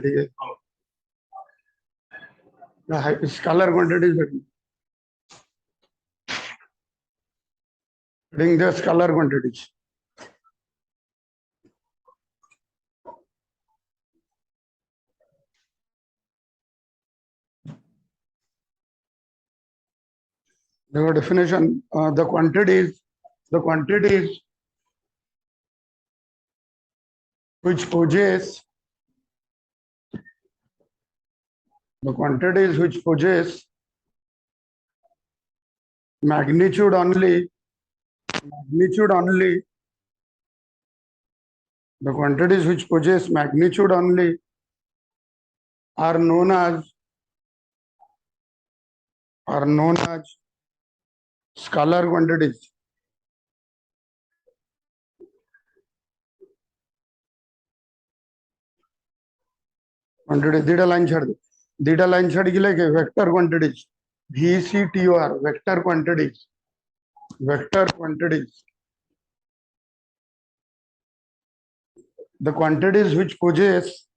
The scalar quantity is getting the scalar quantities. The definition, the quantities which possess magnitude only, the quantities which possess magnitude only are known as scalar quantities. Quantity data line छाड़ के vector quantities, VCTOR, vector quantities. The quantities which possess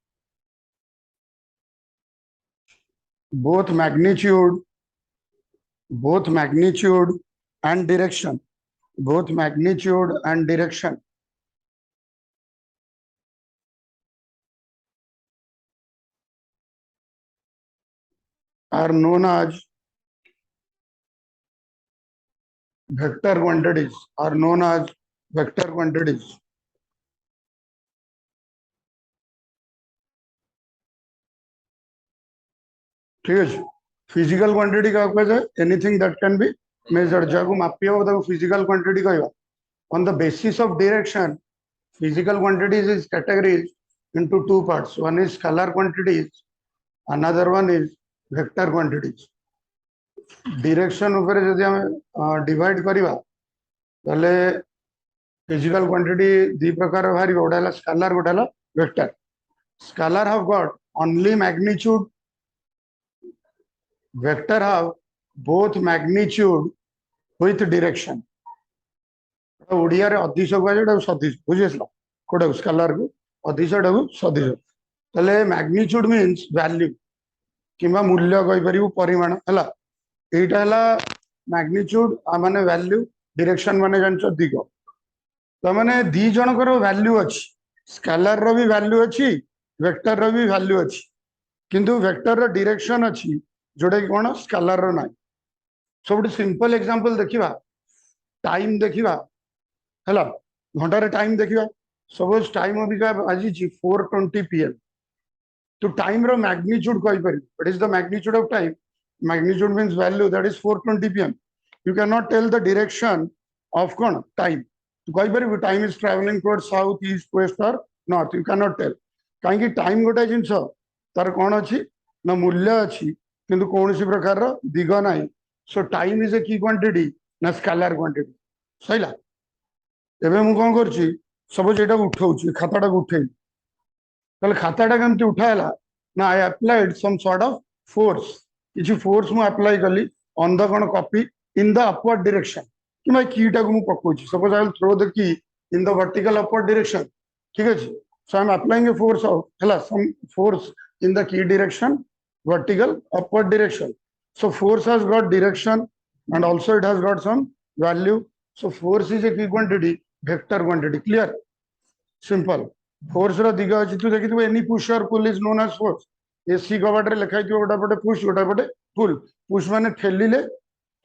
both magnitude and direction, are known as vector quantities. ठीक है. Physical quantity का anything that can be measured. जागो मापिया होता है physical quantity का. On the basis of direction, physical quantities is categorized into two parts. One is scalar quantities, another one is vector quantities. Direction ऊपर यदि हम divide करिवा ताले physical quantity दी प्रकार भारी गोटाला scalar Gotala vector. Scalar have got only magnitude, vector have both magnitude with direction. Odia रे अदिश को सदिश बुझेसला कोडा स्केलर को अदिश को सदिश तले मैग्नीट्यूड मींस वैल्यू किबा मूल्य कहि परिबो परिमाण हला एटा हला मैग्नीट्यूड माने वैल्यू डायरेक्शन माने जानचो दिग त माने दी जनकर वैल्यू अछि स्केलर रो भी वैल्यू अछि वेक्टर रो भी वैल्यू अछि किंतु वेक्टर रो डायरेक्शन अछि जोडे कोन स्केलर रो नै सबट सिंपल एग्जांपल देखिबा टाइम देखिबा हला घंटा टाइम देखिए सपोज टाइम अबिका आज 4:20 PM तो टाइम रो मैग्नीट्यूड कहि परि what is the magnitude of time magnitude means value that is 4:20 PM you can not tell the direction of कोन टाइम तो कहि परि time is travelling towards south east west और north you can not tell काहे कि time गोटा जिंस तार कोन अछि ना मूल्य अछि किंतु कोनसी प्रकार रो दिग नाही सो टाइम इज ए की क्वांटिटी ना स्केलर क्वांटिटी सहीला एबे मु कोन करछि सपोज एटा उठाउछि खाताटा उठेई तले खाताटा केमति उठायला ना I applied some sort of force किछि फोर्स मु अप्लाई कली ऑन द कोन copy in the upward direction कि मैं कीटा को मु पकोछि suppose I will throw the key in the vertical upward direction ठीक है so I am applying a force of हला सम force in the key direction vertical upward direction so force has got direction and also it has got some value so force is a key quantity vector quantity clear simple force रा दिगा अछि तू देखि तू any push or pull is known as force AC कबाट रे लिखाइ थियो गोटा पटे push गोटा पटे pull push माने ठेलिले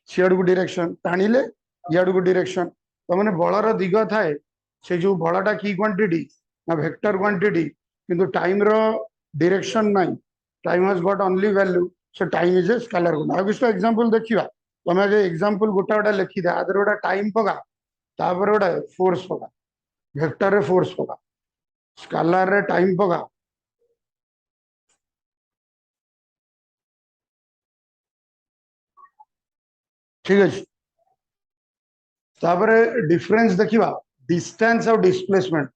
सियाड को डायरेक्शन टाणीले याड को डायरेक्शन त माने बळ रा दिगा थाए से जो बळटा की क्वांटिटी ना वेक्टर क्वांटिटी किंतु टाइम रो डायरेक्शन नाही time has got only value so time is a scalar quantity अब इसका एग्जांपल देखिबा तमे जे एग्जांपल गोटा गोटा लिखि दे आदर गोटा टाइम पगा तापर गोटा फोर्स पगा वेक्टर रे फोर्स पगा स्केलर रे टाइम पगा ठीक है तापर डिफरेंस देखिबा डिस्टेंस और डिस्प्लेसमेंट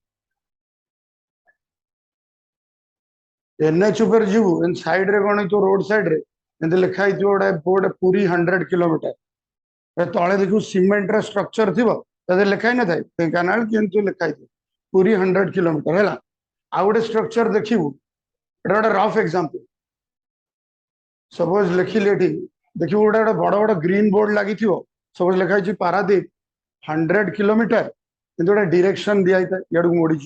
एनएच ऊपर जीवु इन साइड रे कोन तो रोड साइड रे एंद लिखाई थियो ओडा बोर्ड पूरी 100 किलोमीटर तळे देखु सीमेंट रे स्ट्रक्चर थिबो तदे लिखाई न थाय ढेंकानाल किंतु लिखाई थी पूरी 100 किलोमीटर हैला आ गोटे स्ट्रक्चर देखिबु एटा गोटे रफ एग्जांपल सपोज लिखिले देखिए गोटे गोटे बड़ बड़ ग्रीन बोर्ड लगी सपोज लिखाई पारादीप 100 किलोमीटर कि गोटे डायरेक्शन दिखाई था इड़ मोड़ी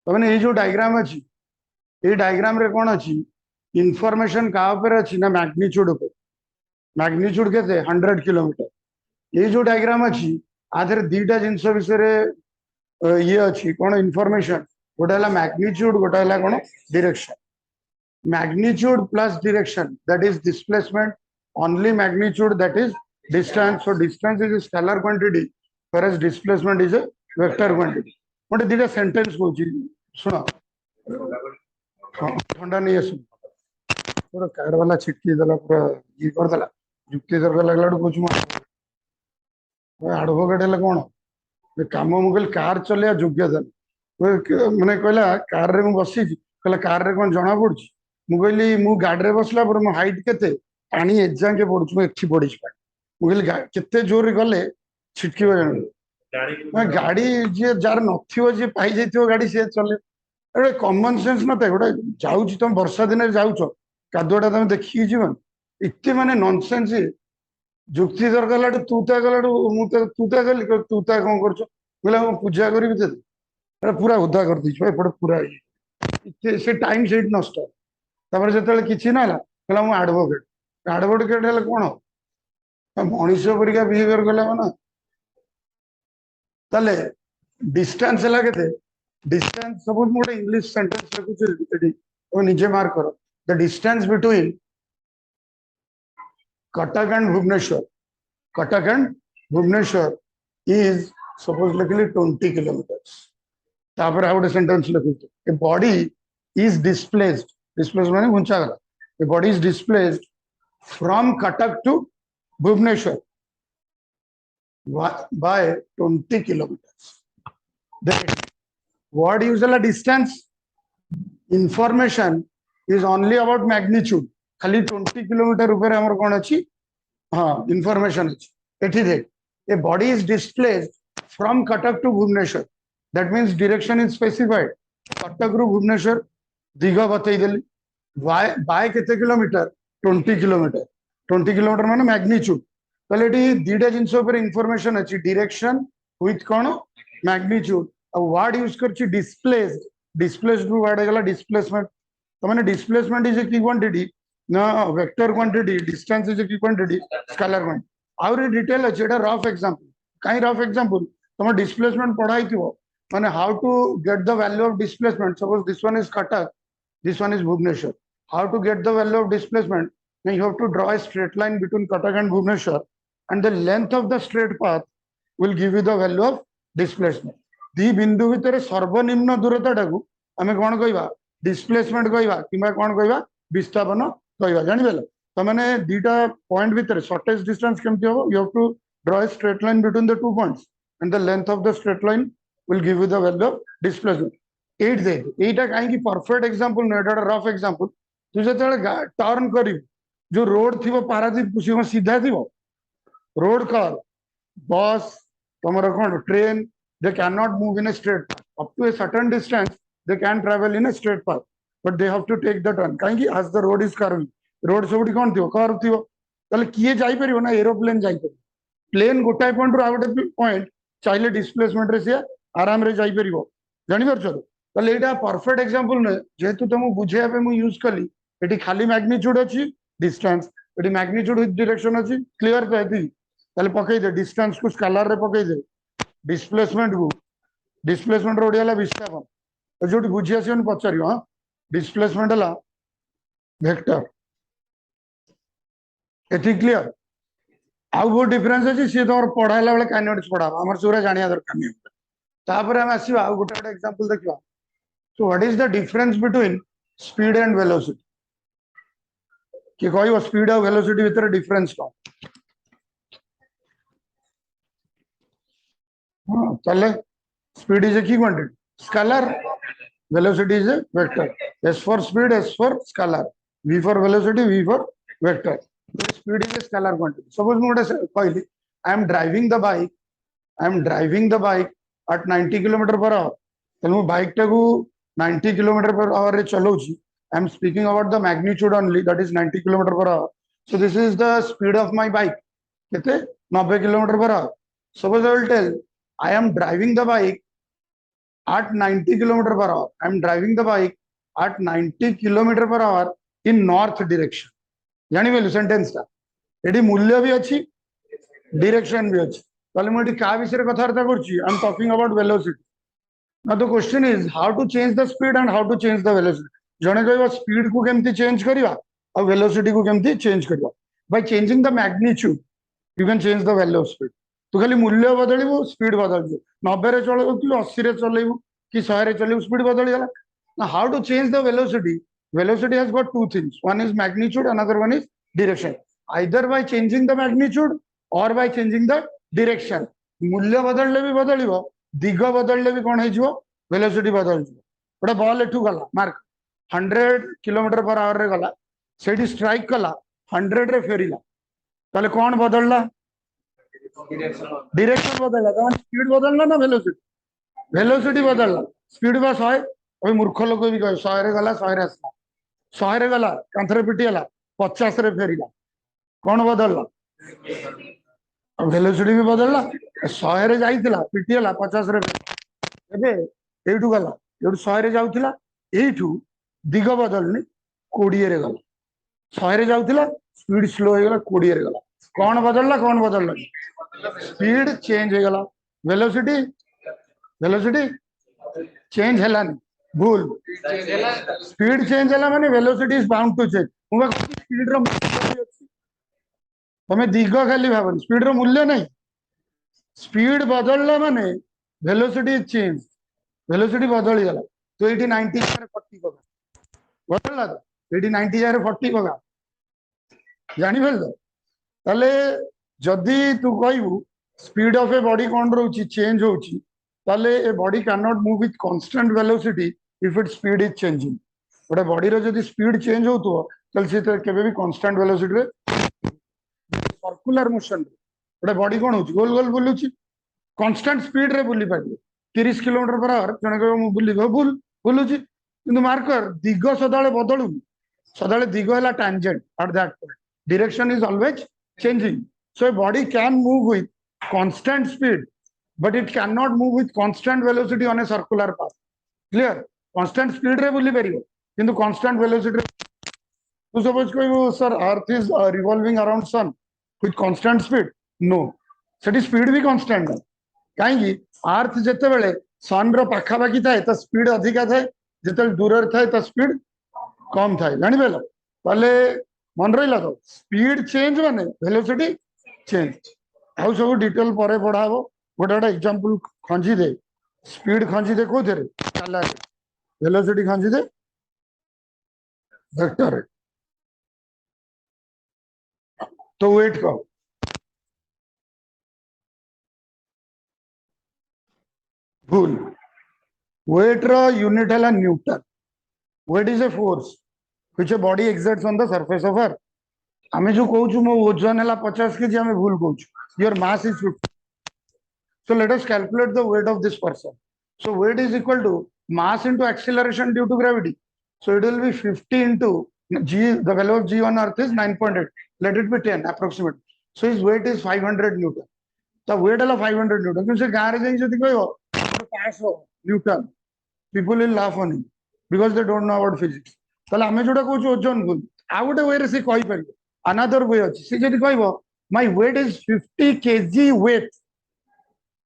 तमें ये जो डायग्राम अच्छी ये डायग्राम रे कौन अच्छी इनफॉरमेशन क्या अच्छी ना मैग्नीट्यूड मैग्नीट्यूड के 100 किलोमीटर ये जो डायग्राम अच्छी आधे दीटा जिनस विषय ये अच्छी कौन इनफॉरमेशन गोटे है मैग्नीट्यूड गोटे है कौन direction magnitude plus direction that is displacement only magnitude that is distance so distance is a scalar quantity whereas displacement is a vector quantity मोटे दीटा सेंटेंस को सुनो ठंडा नहीं है सुन पूरा कार वाला छिटकी देला पूरा ये कर देला युक्ति तर्क लगला कुछ एडवोकेट है कौन काम मुझे कार चलिया योग्यता मैंने कहला कार रे मु बसी कहला कार रे कौन जना पड़ी मुझे मु गाड़ी में बसला पर मो हाइट केते पानी एग्जाम के पड़छ एठी पड़छ मुझे केते जोर गले छिटकी मैं गाड़ी जे जार नथियो जे पाई जैथियो गाड़ी से चले अरे कॉमन सेंस नते गोटे जाउछ तुम वर्षा दिन जाउछ कादुआटा तुम देखि जीवन इत्ते माने नॉनसेंस जुक्ति तर्क गलाडू तूता गलाडू मु तूता गली तूता कौन करछ बोला मु पूजा करी ते अरे पूरा उद्धा कर दीछ एपड़ पूरा इत्ते से टाइम सेट नष्ट तापर जो कि ना कहला मु एडवोकेट एडवोकेट है कौन मनीष परिका बिहेवियर कला ना ताले डिस्टेंस है के डिस्टेंस सपोज मोटे इंग्लिश सेंटेंस लिखुची निजे मार्क कर the distance between Cuttack and Bhubaneswar is suppose लिखली 20 किलोमीटर्स तापर आ गोटे सेंटेंस लिखुची a body is displaced displaced माने घुंचा गला the body is displaced from Cuttack to Bhubaneswar by 20 kilometers then what usually distance information is only about magnitude खाली 20 kilometre ऊपर हमर कोन अछि हां इंफॉर्मेशन अछि एठी देख a body is displaced from Cuttack to Bhubaneswar that means direction is specified Cuttack ru Bhubaneswar Digha बतई देली बाय केते किलोमीटर 20 किलोमीटर माने मैग्नीट्यूड तले दीटा जिनस इनफॉरमेशन अच्छी डायरेक्शन विथ कौन मैग्नीट्यूड वर्ड यूज कर डिस्प्लेस्ड वर्ड है डिस्प्लेसमेंट तो माने डिस्प्लेसमेंट इज ए की क्वांटिटी ना vector quantity distance is a की क्वांटिटी स्केलर क्वांटिटी आउरी डिटेल अच्छे एटा रफ एग्जांपल काई रफ एग्जांपल तुम डिस्प्लेसमेंट पढ़ाई थी माने how to get the value of displacement suppose this one is Cuttack this one is Bhubaneswar how to get the value of displacement now you have to draw a straight line between Cuttack and Bhubaneswar and the length of the straight path will give you the value of displacement दी बिंदु भितर सर्वनिम्न दूरता टाकू आमे कोन कहबा displacement कहबा किबा कोन कहबा विस्थापन कहबा जानि बेला त माने दीटा पॉइंट भितर शॉर्टेस्ट डिस्टेंस केमति हो you have to draw a straight line between the 2 points and the length of the straight line will give you the value of displacement 8 दे एटा काहे की परफेक्ट एग्जांपल न एटा रफ एग्जांपल तू जते turn करी जो road थिबो पारादीप कुसी सीधा थिबो रोड कर बस तमरा कोन train they can not move in a straight path up to a certain distance they can travel in a straight path but they have to take the turn काहे की as the road is curving road सबटी कोन थिबो curve थिबो तले किए जाई परिबो ना एरोप्लेन जाई परिबो प्लेन गोटाय पॉइंट रो आउट पॉइंट चाहिले डिस्प्लेसमेंट रे से आराम रे जाई परिबो जानि परछो ताले एटा परफेक्ट एग्जांपल न जेतु तुम बुझिया पे मु यूज कली एटी खाली मैग्नीट्यूड अछि distance eighty magnitude with direction अछि क्लियर तो एती ताले पकई दे डिस्टेंस को स्केलर रे पकई दे डिस्प्लेसमेंट रो ओडियाला विस्थापन जोटी बुझिया सेन पचारियो हां डिस्प्लेसमेंट हला वेक्टर एती क्लियर आउ वो डिफरेंस अछि से तोर पढाइला बेले काइनेटिक्स पढा हमर सुरा जानिया दरकार नै तापर हम आसीबा आउ गोटा एग्जांपल देखिबा So what is the difference between speed and velocity? कि कोई speed और velocity भीतर difference का? हाँ, चले speed is a key quantity. Scalar, velocity is a vector. S for speed, S for scalar. V for velocity, V for vector. So speed is a scalar quantity. Suppose me I am driving the bike at 90 km per hour. Then मैं bike टाकू 90 km per hour रे चलाउची I am speaking about the magnitude only, that is 90 km per hour. So this is the speed of my bike. Kete? 90 km per hour. Suppose I will tell, I am driving the bike at 90 km per hour. I am driving the bike at 90 km per hour in north direction. ଜାଣିପାରିଲୁ ସେଣ୍ଟେନ୍ସଟା ଏଠି ମୂଲ୍ୟ ବି ଅଛି direction ବି ଅଛି ତାହେଲେ ମୁଁ ଏଠି କାହା ବିଷୟରେ କଥାବାର୍ତ୍ତା କରୁଛି I am talking about velocity now the question is how to change the speed and how to change the velocity ଜଣେ କହିବ ସ୍ପିଡ କୁ କେମିତି ଚେଞ୍ଜ କରିବା ଆଉ ଭେଲୋସିଟି କୁ କେମିତି ଚେଞ୍ଜ କରିବା by changing the magnitude you can change the value of speed ତୁ ଖାଲି ମୂଲ୍ୟ ବଦଳିବୁ ସ୍ପିଡ ବଦଳିଯିବ 90 ରେ ଚଳଉଥିଲୁ 80 ରେ ଚଲେଇବୁ କି 100 ରେ ଚଲେଇବୁ ସ୍ପିଡ ବଦଳିଗଲା now how to change the velocity velocity has got two things one is magnitude another one is direction either by changing the magnitude or by changing the direction मूल्य बदलले भी बदलिबो दिग बदलले भी कोन हेजिवो वेलोसिटी बदलजिवो गोटे बॉल एठू गला mark 100 kilometre per hour रे गला सेठी स्ट्राइक कला 100 रे फेरिला ताले कोन बदलला डायरेक्शन बदलला तमन स्पीड बदलला ना वेलोसिटी बदलला स्पीड बा 100 ओय मूर्ख लोक भी कहे 100 रे गला 100 रे आसला 100 रे गला कांथरे पिटिला 50 रे फेरिला कोन बदलला वेलोसिटी भी बदलला 100 रे जाइतिला पिटिला 50 रे एबे एठू गला एठू 100 रे जाउतिला एठू दिग बदलनी 20 रे गला 100 रे जाउतिला स्पीड स्लो हो गला 20 रे गला कोन बदलला स्पीड चेंज हो गला वेलोसिटी चेंज हलानी भूल स्पीड चेंज हला माने velocity is bound to change मुबा स्पीड रो तमे दिग खाली भाबन स्पीड रो मूल्य नहीं स्पीड बदलला माने वेलोसिटी चेंज वेलोसिटी बदली गला तो एटी 90 जारे 40 पगा बदलला तो एटी 90 जारे 40 पगा जानि भेल तो ताले जदी तू कहबू स्पीड ऑफ ए बॉडी कोन रहउची चेंज होउची ताले a body can not move with constant velocity if it speed is changing गोटे बॉडी रो जदी स्पीड चेंज होतो ताले से केबे भी कांस्टेंट वेलोसिटी रे सर्कुलर मोशन गोटे बॉडी कोन होउची गोल गोल बुलुची कांस्टेंट स्पीड रे बुली पाबे 30 किलोमीटर पर आवर जने कहबो मु बुलिबो बुलुची किंतु मार्कर दिग सदाळे बदलु सदाळे दिग हला tangent at that point direction is always changing so a body can move with constant speed but it cannot move with constant velocity on a circular path clear constant speed re buli paribo kintu constant velocity to suppose koi sir earth is revolving around sun with constant speed no seti speed bhi constant hai kahi earth jete bele sun ro pakha baki thae ta speed adhika thae jete दूर thae ta speed कम थाए जानि बेलो ताले मन रहा तो speed change माने velocity change आउ सब डिटेल पर पढ़ाबो गोटे गोटे एग्जांपल खंजी दे स्पीड खंजी दे कोथरे स्केलर वेलोसिटी खंजी दे वेक्टर तो वेट को भूल वेट रो यूनिट है Newton wait is a force which a body exerts on the surface of earth आमे जो कहूछु मो वजन हला 50 केजी आमे भूल कहूछु your mass is 50 so let us calculate the weight of this person so weight is equal to mass into acceleration due to gravity so it will be 50 into g the value of g on earth is 9.8 let it be 10 approximate so his weight is 500 newton the weight hला 500 newton किन से गारे जाई जति कहबो 500 newton people will laugh on him because they don't know about physics ताले आमे जोडा कहूछु ओजन भूल आ गोटे वे रे से कहि परिबो अनदर वे अछि से जति कहबो my weight is 50 KG weight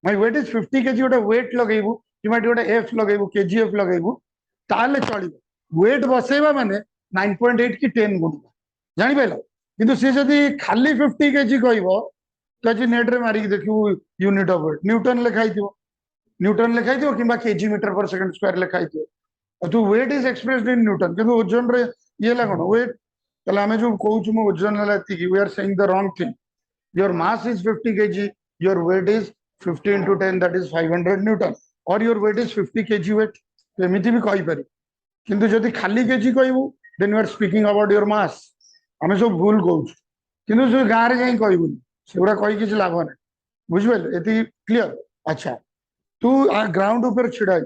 my weight is 50 KG गोटे वेट लगेबू किमा गोटे एफ लगेबू केजीएफ लगेबू ताले चलिबो वेट बसेबा माने 9.8 की 10 गुणा जानि पेलो किंतु से जति खाली 50 केजी कहबो तो जी नेट रे मारी देखिबू यूनिट ऑफ वेट न्यूटन लिखाई दियो किमा KG metre per second square लिखाई दियो तो weight is expressed in newton किंतु ओजन रे ये ला कोन वेट तले हमें जो कहूछु मो ओजन हला एति we are saying the wrong thing your mass is 50 kg your weight is 50 into 10 that is 500 newton और your weight is 50 kg weight एमिति भी कहि पारि किंतु जदि खाली केजी कहबू then you are speaking about your mass हमें सब भूल कहूछु किंतु जो गां रे जाई कहबू सेगुडा कहि किछ लाभ नै बुझबेल एति क्लियर अच्छा तू ग्राउंड ऊपर छिड़ा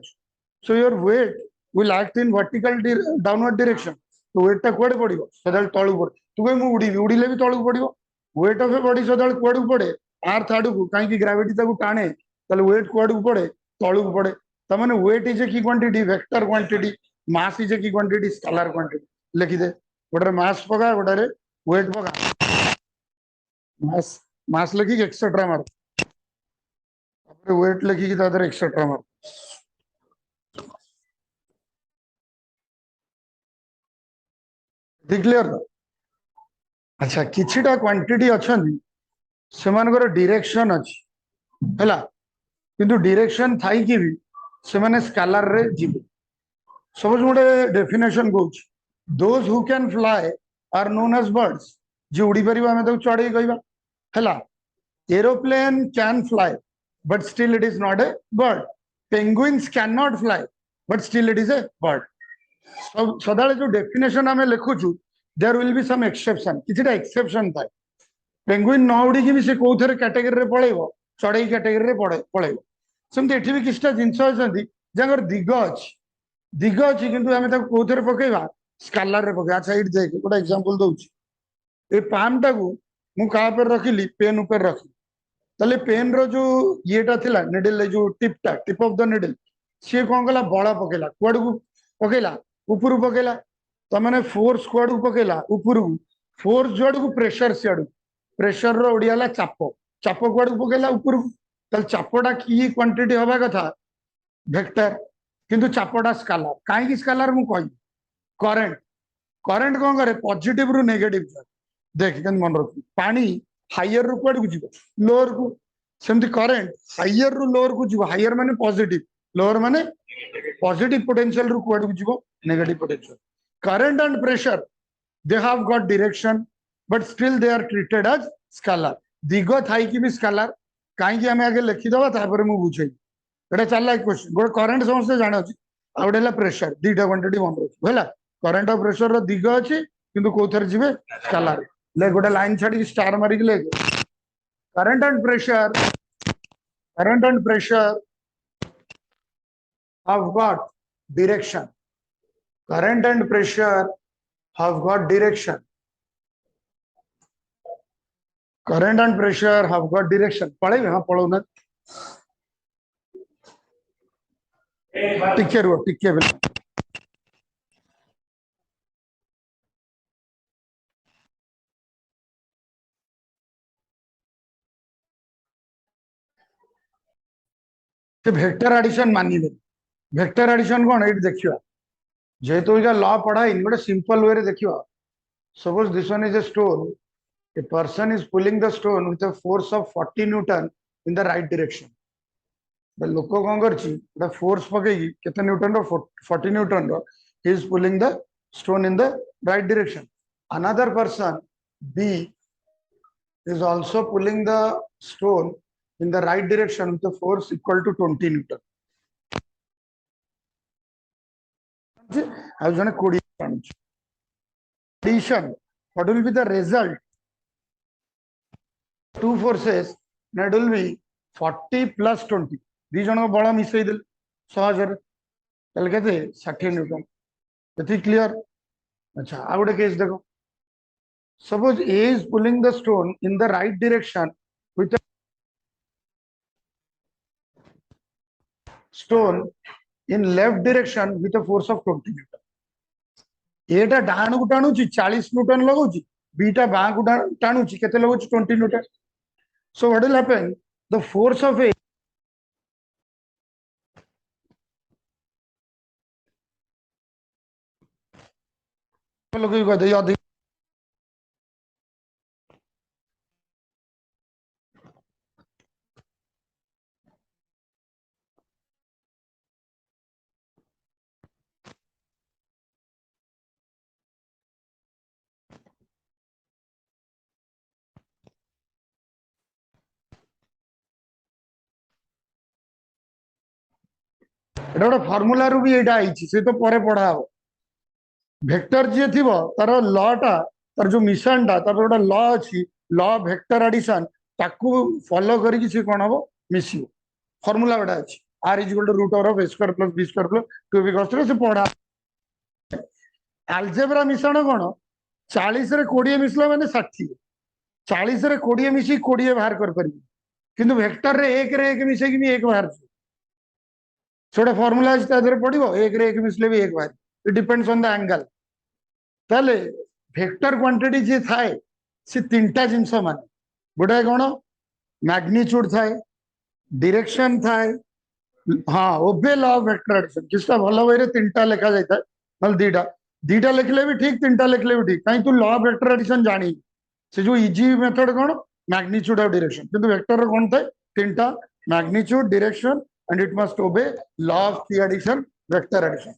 so your weight will act in vertical downward direction तो वेट टा कुआडे पड़िबो सदाल तळु पड़ तू कह मु उड़ी उड़ीले भी तळु पड़िबो वेट ऑफ ए बॉडी सदाल कुआडे पड़े अर्थ आडू को काई की ग्रेविटी ताको टाणे ताले वेट कुआडे पड़े तळु पड़े त माने वेट इज ए की quantity vector quantity mass is a की क्वांटिटी स्केलर क्वांटिटी लिखि दे गोटे मास पका गोटे वेट पका मास मास लिखि एक्सेट्रा मार वेट लिखि तादर एक्सेट्रा मार क्लियर तो अच्छा किछिटा क्वांटिटी अछंती सेमानकर डायरेक्शन अछि हला किंतु डायरेक्शन थाई कि भी सेमाने स्केलर रे जिबे सपोज गोटे डेफिनेशन कहूँ those who can fly are known as birds जे उड़ी परिबा हमें तो चढ़े कहबा हला aeroplane can fly but still it is not a bird penguins can not fly but still it is a bird सदाले जो डेफिनेशन हमें लिखुचु there will be some exception किछिटा एक्सेप्शन थाए पेंगुइन न उड़ी की भी से कोथरे कैटेगरी रे पळेबो चढ़ई कैटेगरी रे पळेबो सेमते एठी भी किछटा जिंस अछंती जंगर दिग अच्छी किंतु आमे ताको कोथरे पकेबा स्केलर रे पके अच्छा इट देख गोटा एग्जांपल दउची ए पाम टाकू मु का पर रखिली पेन ऊपर रखी तले पेन रो जो येटा थिला निडल जो टिप ऑफ द निडल सी कोन कला बळ पकेला कुआड को पकेला ऊपर पकेला त माने फोर्स कुआड को पकेला ऊपर फोर्स जोड को प्रेशर सियाड प्रेशर रो ओडियाला चाप चाप कुआड को पकेला ऊपर तल चापटा की क्वांटिटी हवा कथा वेक्टर किंतु चापटा स्केलर काहे की स्केलर मु कहि करंट करंट कोन करे पॉजिटिव रु नेगेटिव देख केन मन रख पानी हायर रु कुआड को जीवो लोअर को सेमति करंट हायर रु लोअर को जीवो हायर माने पॉजिटिव लोअर माने पॉजिटिव पोटेंशियल रु कुआड को जीवो negative potential current and pressure they have got direction but still they are treated as scalar दिग थाई की भी स्केलर काहे की हमें आगे लिखि दबा तापर मु बुझै एटा चलला क्वेश्चन गोटे करंट समस्त जान अछि आ गोटे ला प्रेशर दीटा क्वांटिटी मन रख हैला करंट और प्रेशर रो दिग अछि किंतु कोथर जिवे स्केलर ले गोटे लाइन छाडी स्टार मारी के ले current and pressure have got direction current and pressure have got direction current and pressure have got direction पढ़े हाँ पढ़ो ना टिके रो टिके बिल वेक्टर एडिशन मानी दे वेक्टर एडिशन कौन ये देखियो जेहेतु इका लॉ पढ़ा इन गोटे सिंपल वे रे देखियो suppose this one is a stone a person is pulling the stone with a force of 40 newton in the right direction the loko kon karchi the force pakei kete newton ro 40 newton ro he is pulling the stone in the right direction another person b is also pulling the stone in the right direction with a force equal to 20 newton I was on a addition what will be the result two forces that will be 40 plus 20 दी जन बल मिसई दे सहजर तले केते 60 Newton एति clear अच्छा आ गोटे case देखो suppose A is pulling the stone in the right direction with stone in left direction with a force of 20 Newton एटा डाण को टाणुची 40 न्यूटन लगाउची बीटा बां को टाणुची केते लगाउची 20 Newton so what will happen the force of a एटा गोटे formula रु भी एटा आइछि से तो परे पढ़ा हो वेक्टर जे थिबो तार लॉ टा तार जो मिशन टा तार गोटे लॉ अछि लॉ वेक्टर एडिशन ताकू फॉलो करी कि से कोन हबो मिसियो फॉर्मूला गोटे अछि r = root of a square plus b square plus 2b cos से पढ़ा आलजेब्रा मिश्रण कौन 40 रे 20 मिसला माने 60 40 रे 20 मिसी 20 बाहर कर पारि किंतु वेक्टर रे 1 रे 1 मिसे कि 1 बाहर छोटा फॉर्मूला पड़ो 1 रे 1 मिसले भी 1 बाहर it depends on the angle ताले वेक्टर क्वांटिटी जे थाए से तीनटा जिंस माने गोटे कौन मैग्नीट्यूड थाए डायरेक्शन थाए हाँ ओबे लॉ ऑफ वेक्टर एडिशन किसका भलो वही तीनटा लिखा जाता है मतलब दीटा दीटा लिखले भी ठीक तीनटा लिखले भी ठीक कहीं तू लॉ ऑफ वेक्टर एडिशन जानी से जो इजी मेथड कौन मैग्नीट्यूड और डायरेक्शन किंतु वेक्टर कौन थाए तीनटा magnitude direction and it must ओबे लॉ ऑफ की एडिशन वेक्टर एडिशन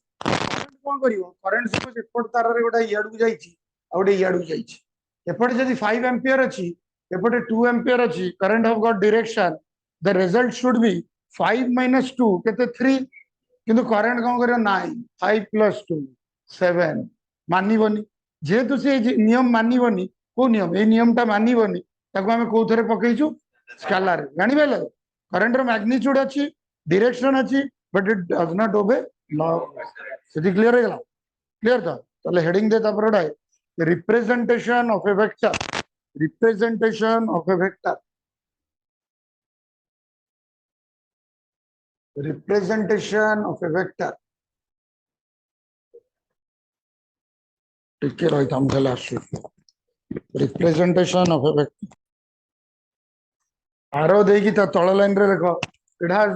कौन करियो करंट सपोज एपट तार रे गोटा इयाडू जाईची आ गोटे इयाडू जाईची एपट जदी 5 एम्पियर अछि एपटे 2 एम्पियर अछि current have got direction the result should be 5 minus 2 केते 3 किंतु करंट कौन करियो 9 5 plus 2 7 मानिबोनी जेहेतु से नियम मानिबोनी को नियम ए नियम ता मानिबोनी ताको हमें को थरे पकेइछु स्केलर जानि बेले करंट रो मैग्नीट्यूड अछि डायरेक्शन अछि but it does not obey law city clear है क्लियर था ताले हेडिंग दे तापर representation of A vector representation of a vector representation of a vector ठीक है राइट हम चला representation of a vector आरो देगी ता तळ लाइन रे देखो इट हैज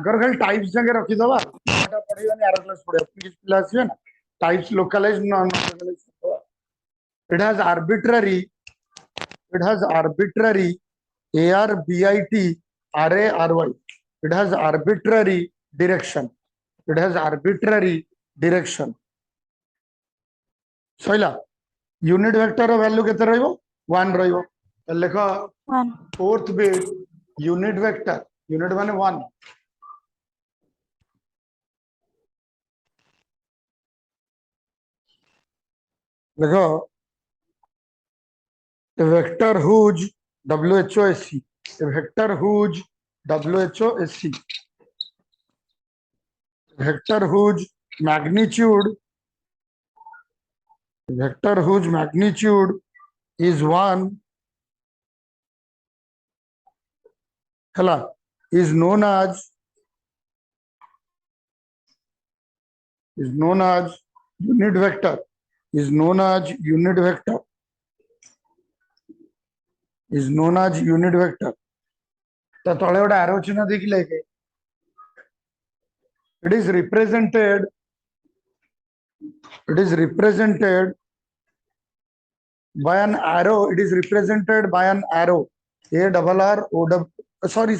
अगर खाली टाइप्स जगह रखी दबा एटा पढिबनी आरो क्लास पढियो किस क्लास है ना types localise non localise it has arbitrary arbit ray it has arbitrary direction सैला यूनिट वेक्टर रो वैल्यू केते रहइबो 1 रहइबो त लेखो 1 fourth bit unit vector unit माने 1 देखो a vector whose WHOSC a vector whose WHOSC vector whose magnitude is 1 hela is known as unit vector is known as unit vector तो तले गोटे आरो चिन्ह देखि लेके it is represented by an arrow a double r o w sorry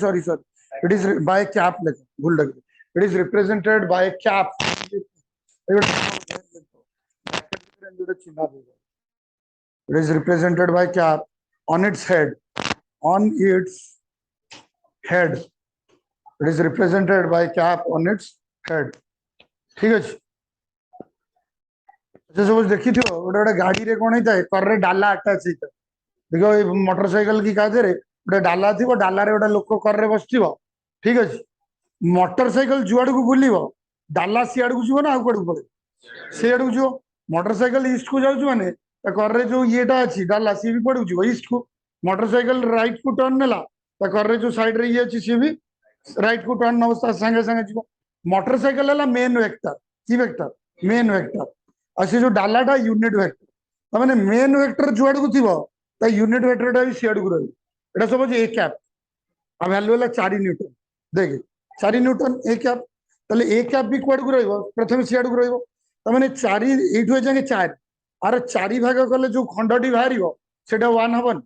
it is by a cap भूल लग it is represented by a cap it is represented by cap on its head it is represented by cap on its head ठीक अछि अच्छा suppose देखि थियो गोटे गाड़ी रे कोन हेता कर रे डाला अटैच हेता देखो ए मोटरसाइकिल की काजे रे गोटे डाला थिबो डाला रे गोटे लोक कर रे बसथिबो ठीक अछि मोटरसाइकिल जुआड़ को बुलिबो डाला सियाड़ को जीवो ना आ कोड पड़े सियाड़ को जीवो मोटरसाइकिल ईस्ट को जाउछु माने कर रे जो येटा अछि डाला सी भी पड़ू जीवो ईस्ट को मोटरसाइकिल राइट को टर्न नेला कर रे जो साइड रे ये अछि सी भी राइट को टर्न अवस्था संगे संगे जीवो मोटरसाइकिल हला मेन वेक्टर की वेक्टर मेन वेक्टर असे जो डालाटा यूनिट वेक्टर माने मेन वेक्टर जुआड़ को थिबो ता यूनिट वेक्टरटा भी सियाड़ को रहबो एटा suppose A cap uh value हला 4 न्यूटन देख 4 न्यूटन ए कैप तले ए कैप भी क्वाड को रहबो प्रथम सियाड़ को रहबो त माने 4 एठु जाके 4 आर 4 भाग कले जो खंडटी बाहरिबो सेटा 1 हबन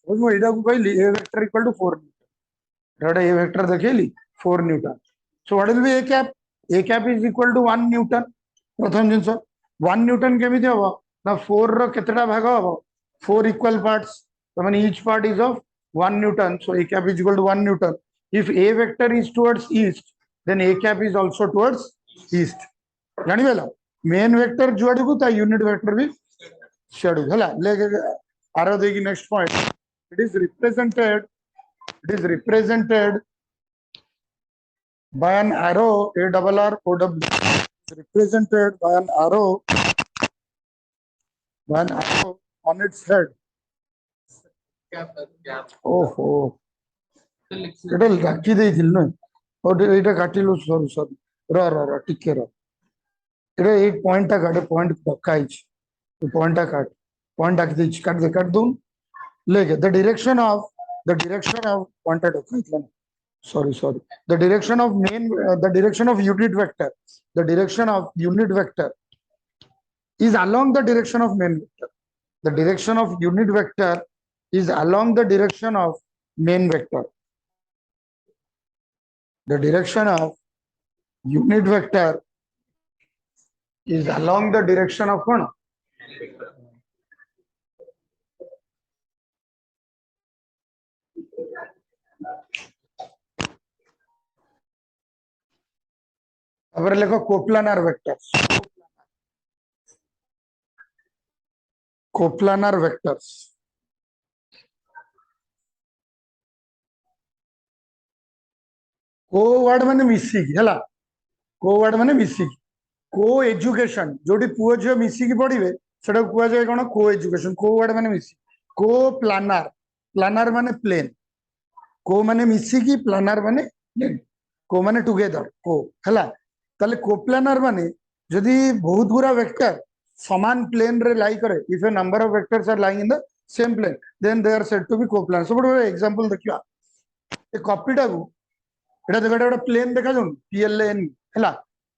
मो एटा को कहली a vector equal to 4 newton एटा ए वेक्टर देखेली 4 newton so what will be a cap is equal to 1 newton प्रथम जिंस 1 न्यूटन केमिति हबो ना 4 रो केतेटा भाग हबो 4 इक्वल पार्ट्स तो माने each part is of 1 Newton so a cap is equal to 1 newton if a vector is towards east then a cap is also towards east जानि बेला मेन वेक्टर जुआडी को ता यूनिट वेक्टर भी शेडू हला लेके आरो देगी next point it is represented by an arrow a double r o w represented by an arrow one arrow on its head. ଓହୋ ଏଟା ରାଖି ଦେଇଥିଲି ନା ଏଇଟା କାଟିଲୁ ସରି ସରି ର ଟିକେ ର ଏଟା ଏଇ ପଏଣ୍ଟଟା କାଟେ ପଏଣ୍ଟ ପକା ହେଇଛି ପଏଣ୍ଟଟା କାଟ ପଏଣ୍ଟ କାଟି ଦେଇଛି କାଟ ଦଉନ ଲେଖ the direction of pointed sorry the direction of unit vector the direction of unit vector is along the direction of main vector. The direction of unit vector is along the direction of main vector. The direction of unit vector is along the direction of one. अब लिखो coplanar vectors coplanar vectors को word माने मिसिकी हला को word माने मिसिकी को education जोटी पुओ झियो मिसिकी पढ़िबे सेटा कुआ जाय कोन को एजुकेशन को वर्ड माने मिसी को प्लानर प्लानर माने प्लेन को माने मिसिकी प्लानर माने प्लेन को माने टुगेदर को हला ताले कोप्लानर माने जदि बहुत गुरा वेक्टर समान प्लेन रे लाई करे if a number of vectors are lying in the same plane then they are said to be coplanar सब बड़ एग्जांपल देखिया ए कॉपीटा को एटा देखा एटा प्लेन देखा जोन पीएलएन हला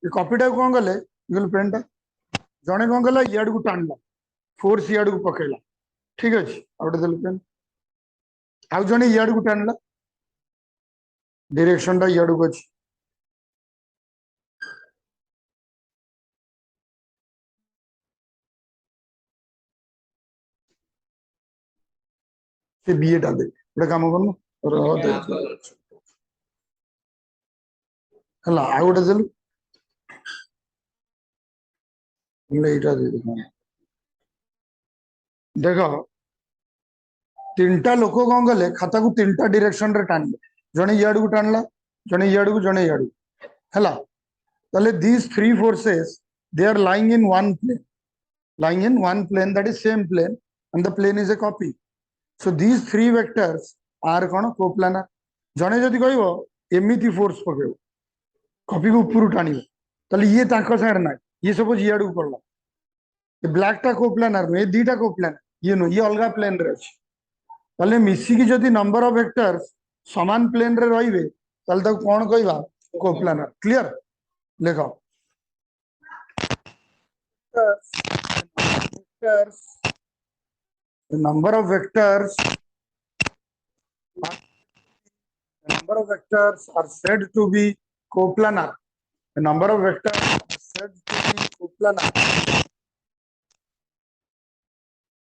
ए कॉपीटा को कोन गले इगल पेनटा जणे कोन गला याड को टाणला फोर्स याड को पकेला ठीक अछि आउट देल पेन आउ जणे याड को टाणला डायरेक्शन टा याड को अछि से बीए टा दे एटा काम करनु रह दे हला आउ गोटे देलु एटा दे देखो तीनटा लोक कौन गले खाता को तीनटा डायरेक्शन रे टाणले जणे याड को टाणला जणे याड को जणे याड हला ताले these three forces they are lying in one plane that is same plane and the plane is a copy so these three vectors are cone coplanar जणे जदि कहबो एमिति फोर्स पकेबो कॉपी को ऊपर टाणिबो ताले ये ताको साइड ना ये सपोज याड को पड़ला ये ब्लैक टा कोप्लानर में दीटा कोप्लानर ये नो ये अलगा प्लेन रे अछि ताले मिसी की जदि नंबर ऑफ वेक्टर्स समान प्लेन रे रहिबे ताले ताको कोन कहबा कोप्लानर क्लियर लेखो vectors the number of vectors are said to be coplanar the number of vectors are said to be coplanar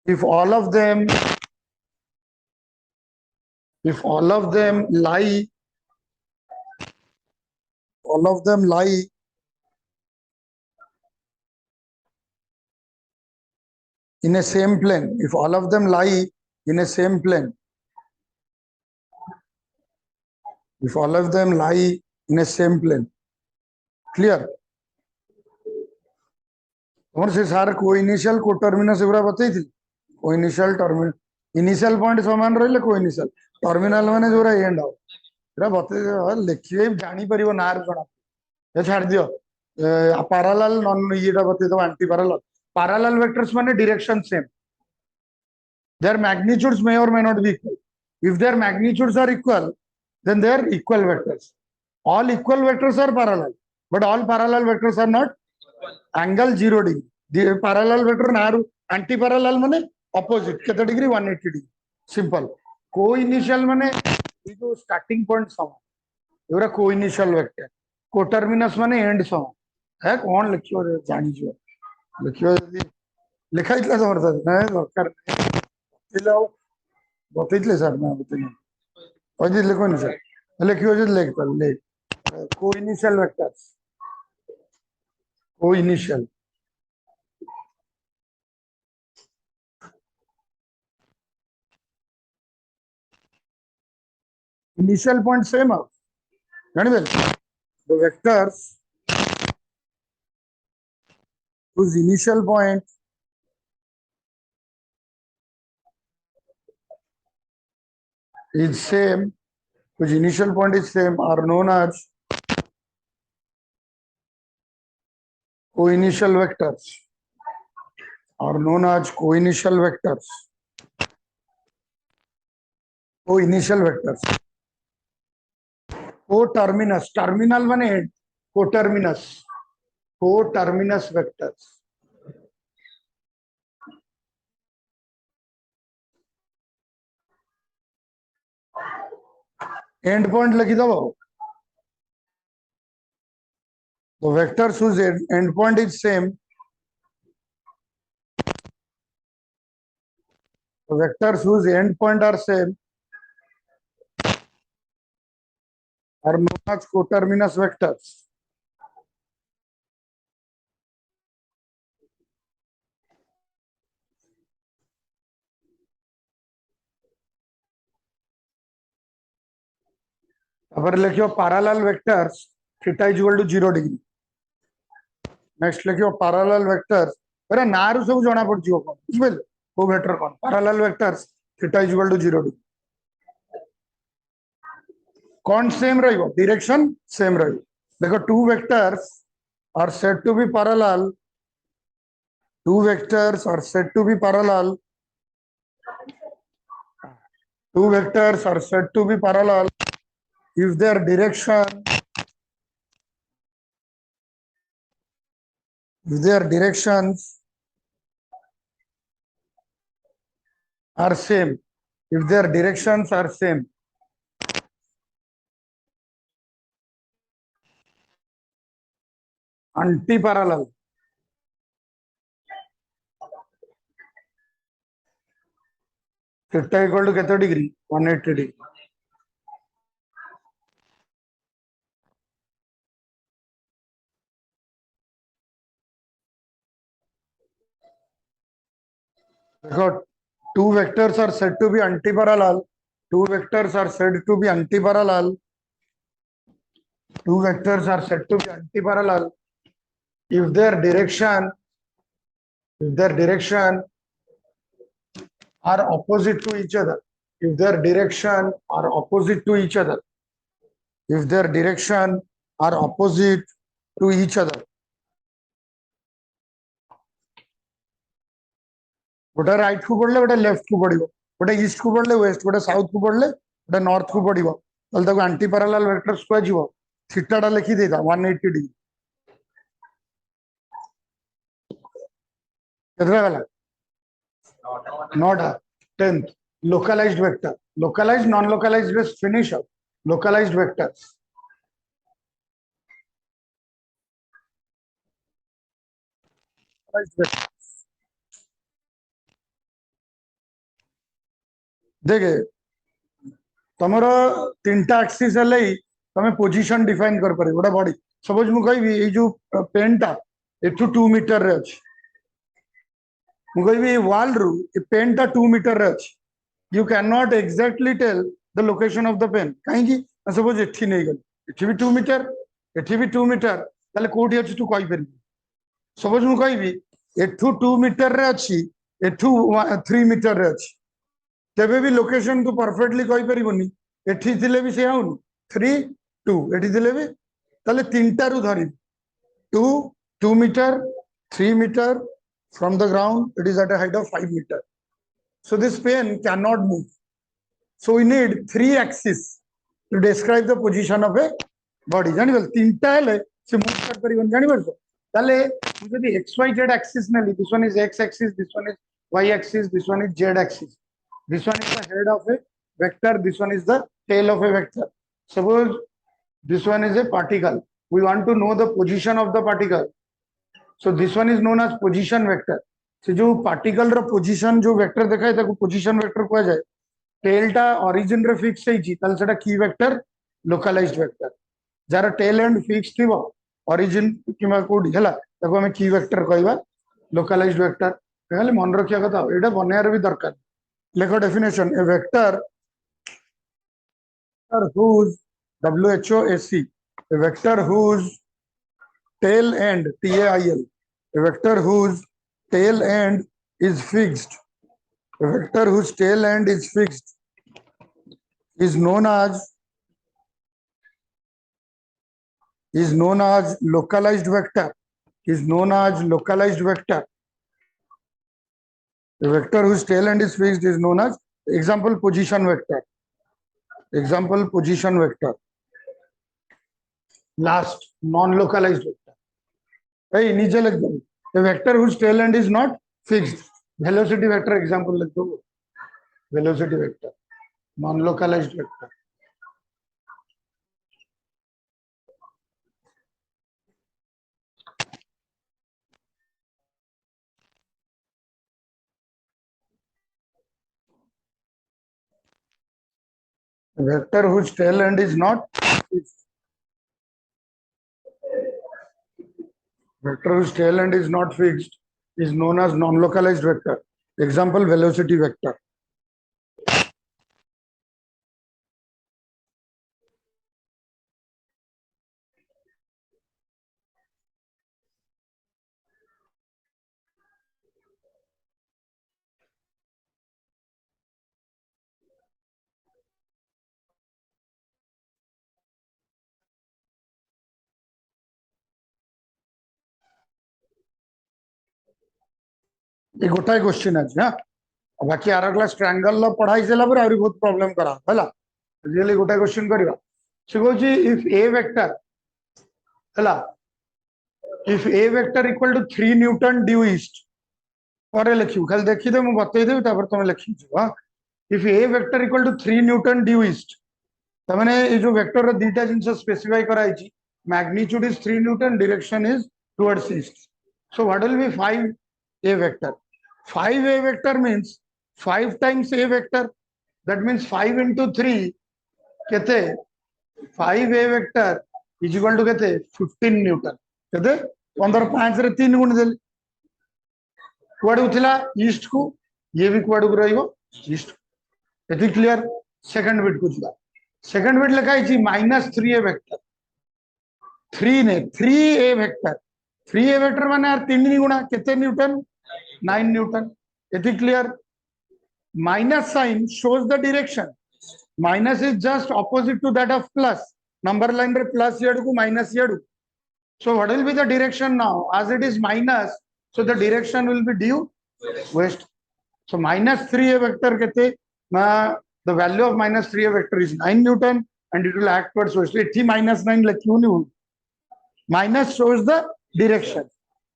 if all of them lie in a same plane if all of them lie in a same plane if all of them lie in a same plane clear और से सार को initial को terminus एगुरा बतैथिल को initial terminal initial point समान रहले को initial terminal माने जोरा एंड हो एरा बतै लिखिए जानी परिबो नार जणा ए छाड़ दियो पैरेलल नॉन येटा बतै दो एंटी पैरेलल वेक्टर्स माने direction same their magnitudes may or may not be equal if their magnitudes are equal then they are equal vectors all equal vectors are parallel but all parallel vectors are not angle 0 degree the parallel vector naru anti parallel mane opposite kete degree 180 degree simple co initial mane ये जो starting point समान एवरा को initial vector को terminus mane end समान है कौन लिखियो रे जानी जो लिखियो लिखा इतला जबरदस्त नहीं दरकार इला बतैतले सर मैं बतैनी अजी लिखो नहीं सर लिखियो जे लिख पर ले को initial vectors को initial initial point same up जानिबे the vectors whose initial point is same, whose initial point is same, are known as co-initial vectors. Are known as co-initial vectors. Co-initial vectors. Co-terminus. Terminal one head. Co-terminus. Co-terminus vectors. End point लगी दो. The vectors whose end point is same. The vectors whose end point are same are known as coterminous vectors. अब लिखियो parallel vectors theta is equal to 0 degree. Next लिखियो parallel vectors अरे नारू सब जना पड़ जियो कौन बुझबेल को वेक्टर कौन parallel vectors theta is equal to 0 degree. कौन सेम रहेगा डायरेक्शन सेम रहेगा. देखो two vectors are said to be parallel. Two vectors are said to be parallel. Two vectors are said to be parallel if their directions are same. If their directions are same. Anti-parallel. Theta equal to कितना degree? 180 degree. देखो two vectors are said to be anti-parallel. Two vectors are said to be anti-parallel. Two vectors are said to be anti-parallel if their direction are opposite to each other. If their direction are opposite to each other. If their direction are opposite to each other. गोटे right को पड़ले गोटे left को पड़िबो गोटे east को पड़ले waste गोटे south को पड़ले गोटे नॉर्थ को पड़िबो तले ताको एंटी पैरेलल वेक्टर्स को आजिबो थीटा टा लिखि देता 180 डिग्री केतरा गला not 10th localized vector localized non localized base finish up localized vectors देखे तुमर तीनटा एक्सिस है तुम पोजिशन डिफाइन कर पारे गोटे बॉडी सपोज मु कहबी ए जो पेन टा एठू 2 मीटर रे अछि मु कहबी वॉल रु ए पेन टा 2 मीटर रे अछि you can not exactly tell the location of the pen काहे की सपोज एठी नै गल एठी भी 2 मीटर एठी भी 2 मीटर ताले कोठी अछि तू कहि परबी सपोज मु कहबी एठू 2 मीटर रे अछि एठू 3 मीटर रे अछि तेबे भी लोकेशन तू परफेक्टली कहि परिबोनी एठी थिले भी से आउन 3 2 एठी थिले भी ताले तीनटा रु धरि 2 2 metre 3 metre from the ground it is at a height of 5 meter so this pen cannot move so we need 3 axes to describe the position of a body जानि बल तीनटा हेले से मूव कर परिबोन जानि बल ताले जदी xyz axis नली this one is x axis this one is y axis this one is z axis. This one is the head of a vector. This one is the tail of a vector. Suppose this one is a particle. We want to know the position of the particle. So this one is known as position vector. So जो particle रो position जो vector दिखाए ताको position vector को जाए. Tail टा origin रे fix है जी. ताल सेटा key vector localized vector. Jar tail end fix थी वो origin किमा कोड हला ताको हमें key vector कहवा localized vector. कहले मन रखिया कथा एटा बनेयार भी दरकार. Like a definition, a vector whose WHOAC, a vector whose tail end TAIL, a vector whose tail end is fixed, a vector whose tail end is fixed is known as localized vector. Is known as localized vector. A vector whose tail end is fixed is known as example position vector. Example position vector. Last non-localized vector. Hey, नीचे लिख दो. A vector whose tail end is not fixed. Velocity vector example लिख दो. Velocity vector. Non-localized vector. A vector whose tail end is not fixed. Vector whose tail end is not fixed is known as non-localized vector. Example velocity vector. ये गोटाए question आज हाँ बाकी are class triangle ला पढ़ाई देला पर आउरी बहुत problem करा हला रियली गोटाए क्वेश्चन करबा से कहूची इफ ए वेक्टर हला if a vector equal to 3 newton due east पर लिखियो खाली देखि दे मु बतै देबी तापर तुम लिखि जो हां if a vector equal to 3 newton due east तमने ये जो वेक्टर रो दीटा जिंस स्पेसिफाई कराई छी magnitude is 3 Newton direction is towards east so what will B 5 a vector 5 a vector means 5 times a vector that means 5 into 3 केते 5 a vector is equal to केते 15 Newton केते 15 5 रे 3 गुण देली कुआडू थिला ईस्ट को ये भी कुआडू रहइबो ईस्ट एति क्लियर सेकंड बिट को जिला सेकंड बिट लिखाई छी -3a वेक्टर 3 ने 3a वेक्टर 3a वेक्टर माने यार 3 गुणा केते न्यूटन 9 न्यूटन एति clear minus sign shows the direction minus is just opposite to that of plus number line re plus yadu minus yadu so what will be the direction now as it is minus so the direction will be due west so -3a vector kete the value of -3a vector is 9 newton and it will act towards west it -9 lekhu ni minus shows the direction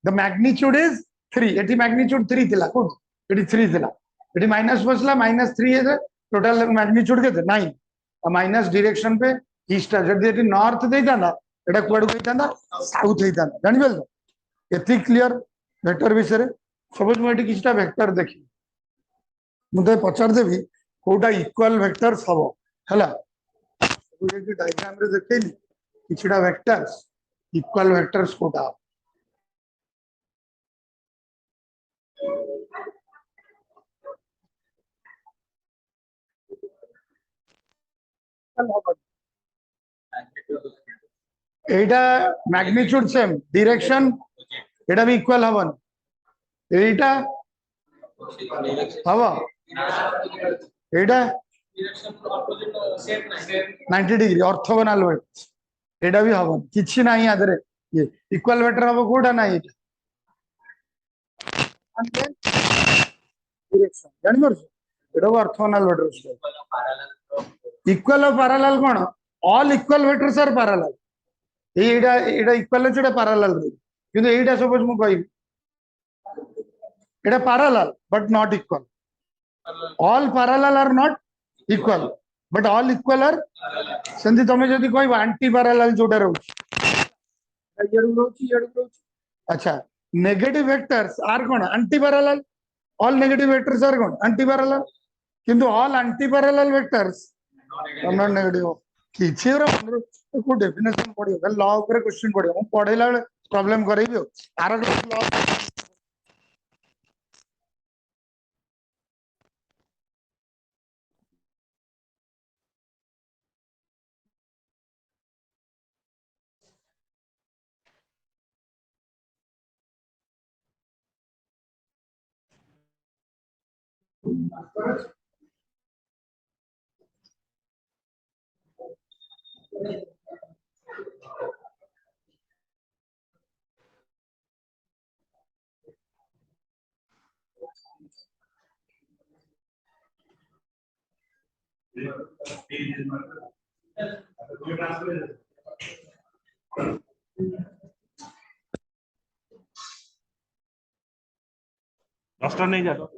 the magnitude is 3 eti magnitude 3 thila kod eti 3 thila eti minus बसला -3 है total magnitude के 9 minus direction पे east जदी eighty north देइताना एटा कुआडू देइताना south देइताना जानि bell एति clear vector विषय रे suppose मु एटी किछटा वेक्टर देखि मुदे पचार देबी कोटा इक्वल वेक्टर्स हबो हला एटी डायग्राम रे देखैली किछटा वेक्टर्स इक्वल वेक्टर्स कोटा एटा मैग्नीट्यूड सेम डायरेक्शन एटा भी इक्वल हवन एटा हवा एटा 90 डिग्री ऑर्थोगोनल वेक्टर एटा भी हवन किछि नाही आदरे ये इक्वल वेक्टर हबो कोडा नाही डायरेक्शन जानि परछ एटा ऑर्थोगोनल वेक्टर इक्वल और पैरेलल कोन all equal vectors are parallel एटा एटा इक्वल है पैरेलल किंतु एटा सपोज मु कहि एटा parallel but not equal all parallel are not equal but all equal are सेंति तमे जदी कहबो एंटी पैरेलल जोटा रहउछ येडु रहउछ अच्छा नेगेटिव वेक्टर्स आर कोन anti parallel all negative vectors are कोन एंटी पैरेलल किंतु all anti parallel vectors are not negative किछि रो को डेफिनेशन पढियो लॉ ऊपर क्वेश्चन पढियो हम पढैला प्रॉब्लम करैबो आर लॉ রাস্তা নেই যাবে